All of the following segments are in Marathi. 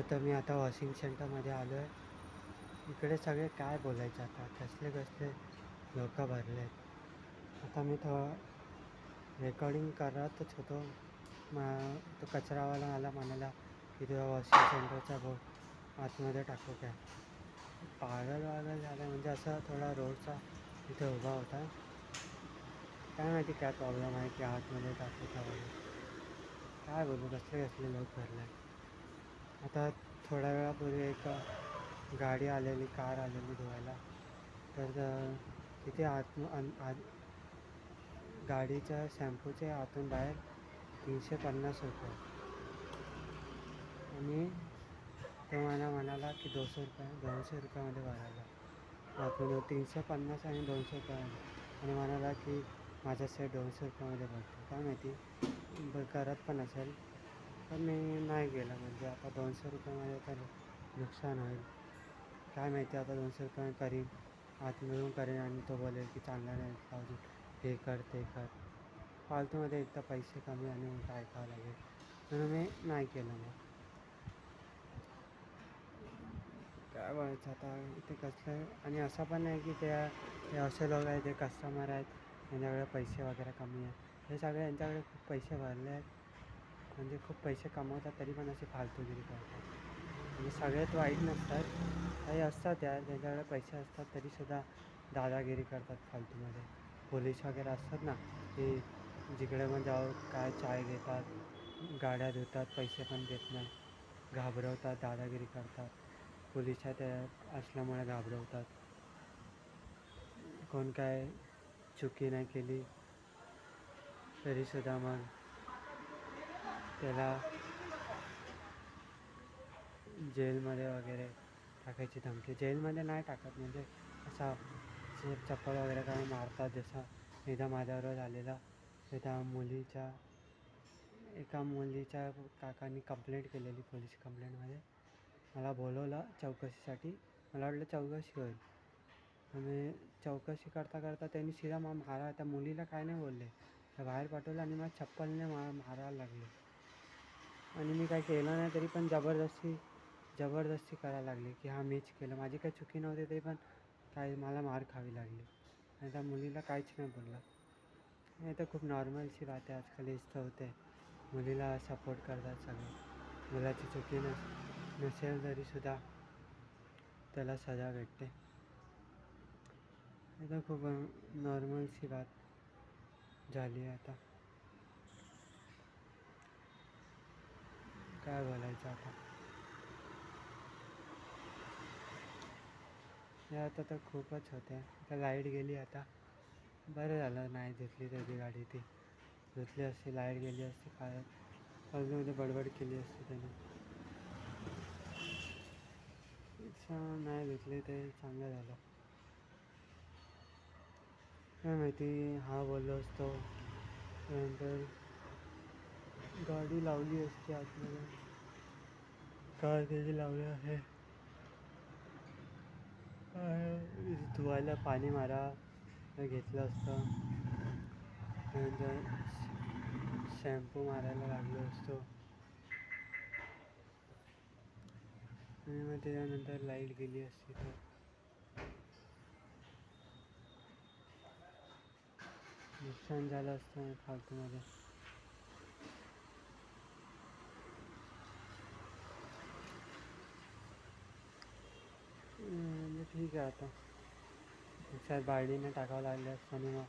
तर मी आता वॉशिंग सेंटरमध्ये आलो आहे. इकडे सगळे काय बोलायचं आता, कसले कसले लोक भरले आहेत. आता मी रेकॉर्डिंग करतच होतो. तो कचरावाला मला म्हणाला की तुझ्या वॉशिंग सेंटरचा बोर्ड आतमध्ये टाकू काय. पागल झालं म्हणजे असं थोडा रोडचा तिथे उभा होता. काय माहिती काय प्रॉब्लेम आहे की आतमध्ये टाकू का वगैरे. काय बोलू, कसले कसले लोक भरले आहेत. आता थोड्या वेळापूर्वी एक गाडी आलेली, कार आलेली धुवायला. तर तिथे गाडीच्या शॅम्पूचे आतून बाहेर 350 रुपये आणि तो मला म्हणाला की 200 रुपयामध्ये भरायला. आतून 350 आणि 200 रुपयामध्ये आणि म्हणाला की माझा सेट 200 रुपयामध्ये भरतो. काय माहिती करत पण असेल, पण मी नाही गेला. म्हणजे आता 200 रुपयामध्ये तर नुकसान होईल. काय माहिती आता 200 रुपये करीन, आतमधून करेन आणि तो बोलेल की चांगला नाही अजून हे कर ते कर. फालतूमध्ये एकदा पैसे कमी आणि मग ऐकावं लागेल म्हणून मी नाही केलं. मग काय बोलायचं आता, इथे कसलं आहे. आणि असं पण नाही की ते असे लोक आहेत, ते कस्टमर आहेत, त्यांच्याकडे पैसे वगैरे कमी आहेत. हे सगळे यांच्याकडे खूप पैसे भरले आहेत, म्हणजे खूप पैसे कमवतात तरी पण अशी फालतूगिरी करतात. म्हणजे सगळेच वाईट नसतात, काही असतात यार त्यांच्याकडे पैसे असतात तरीसुद्धा दादागिरी करतात फालतूमध्ये. पोलीस वगैरे असतात ना, की जिकडे पण जाऊ काय चाय घेतात, गाड्या धुतात, पैसे पण देत नाही, घाबरवतात, दादागिरी करतात. पोलिसात असल्यामुळे घाबरवतात. कोण काय चुकी नाही केली तरीसुद्धा मग त्याला जेलमध्ये वगैरे टाकायची धमकी. जेलमध्ये नाही टाकत, म्हणजे असा चप्पल वगैरे काय मारतात. जसं एकदा माझ्याबरोबर झालेला, त्या एका मुलीच्या काकांनी कंप्लेंट केलेली पोलीस कंप्लेंटमध्ये. मला बोलवलं चौकशीसाठी. मला वाटलं चौकशी होईल आणि चौकशी करता करता त्यांनी शिरा मारा. त्या मुलीला काय नाही बोलले, त्या बाहेर पाठवलं आणि मला चप्पलने मारायला लागले. आणि मी काय केलं नाही तरी पण जबरदस्ती करायला लागली की हां मीच केलं. माझी काही चुकी नव्हती तरी पण काय मला मार खावी लागली. आणि त्या मुलीला काहीच नाही बोलला. हे तर खूप नॉर्मलची बात आहे. आजकाल इथं होते, मुलीला सपोर्ट करतात सगळे. मुलाची चुकी नसेल तरीसुद्धा त्याला सजा भेटते. हे तर खूप नॉर्मलची बात झाली आहे. आता काय बोलायचं आता. हे आता तर खूपच होते. आता लाईट गेली. आता बरं झालं नाही धुतली त्याची गाडी. ती धुतली असती, लाईट गेली असती, काय अजून बडबड केली असती त्याने. नाही धुतली ते चांगलं झालं. काय माहिती हा बोललो असतो त्यानंतर गाडी लावली असती आतमध्ये. कार त्याची लावली आहे, धुवायला पाणी मारा घेतलं असतं. त्यानंतर शॅम्पू मारायला लागलो असतो आणि मग त्याच्यानंतर लाईट गेली असती तर नुकसान झालं असतं फालतूमध्ये. म्हणजे ठीक आहे. आता त्यात बाळडीने टाकावं लागले असतं आणि मग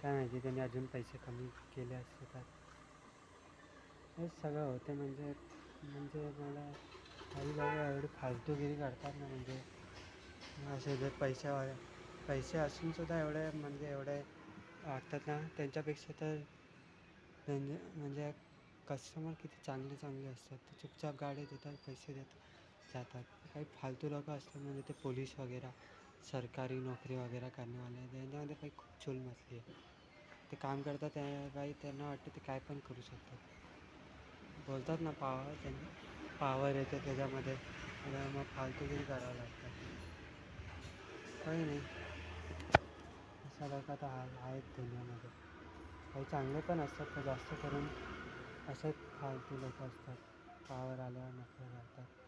काय माहिती त्यांनी अजून पैसे कमी केले असते तर. हेच सगळं होते. म्हणजे मला काही लोक एवढी फालतूगिरी करतात ना, म्हणजे असे जे पैसे असूनसुद्धा एवढे वाटतात ना, त्यांच्यापेक्षा तर म्हणजे कस्टमर किती चांगले असतात. ते चुपचाप गाडी देतात, पैसे देतात, जातात. काही फालतू लोक असतात म्हणजे ते पोलीस वगैरे, सरकारी नोकरी वगैरे करण्यावाले, त्यांच्यामध्ये काही खूप चूल मचली आहे. ते काम करतात त्यांना वाटतं ते काय पण करू शकतात. बोलतात ना पावर येते त्याच्यामध्ये, मग फालतूगिरी करावं लागतं. काही नाही, अशा लोक आता आहेत दुनियामध्ये. काही चांगले पण असतात, तर जास्त करून असेच फालतू लोक असतात. पावर आल्यावर नखरे करतात.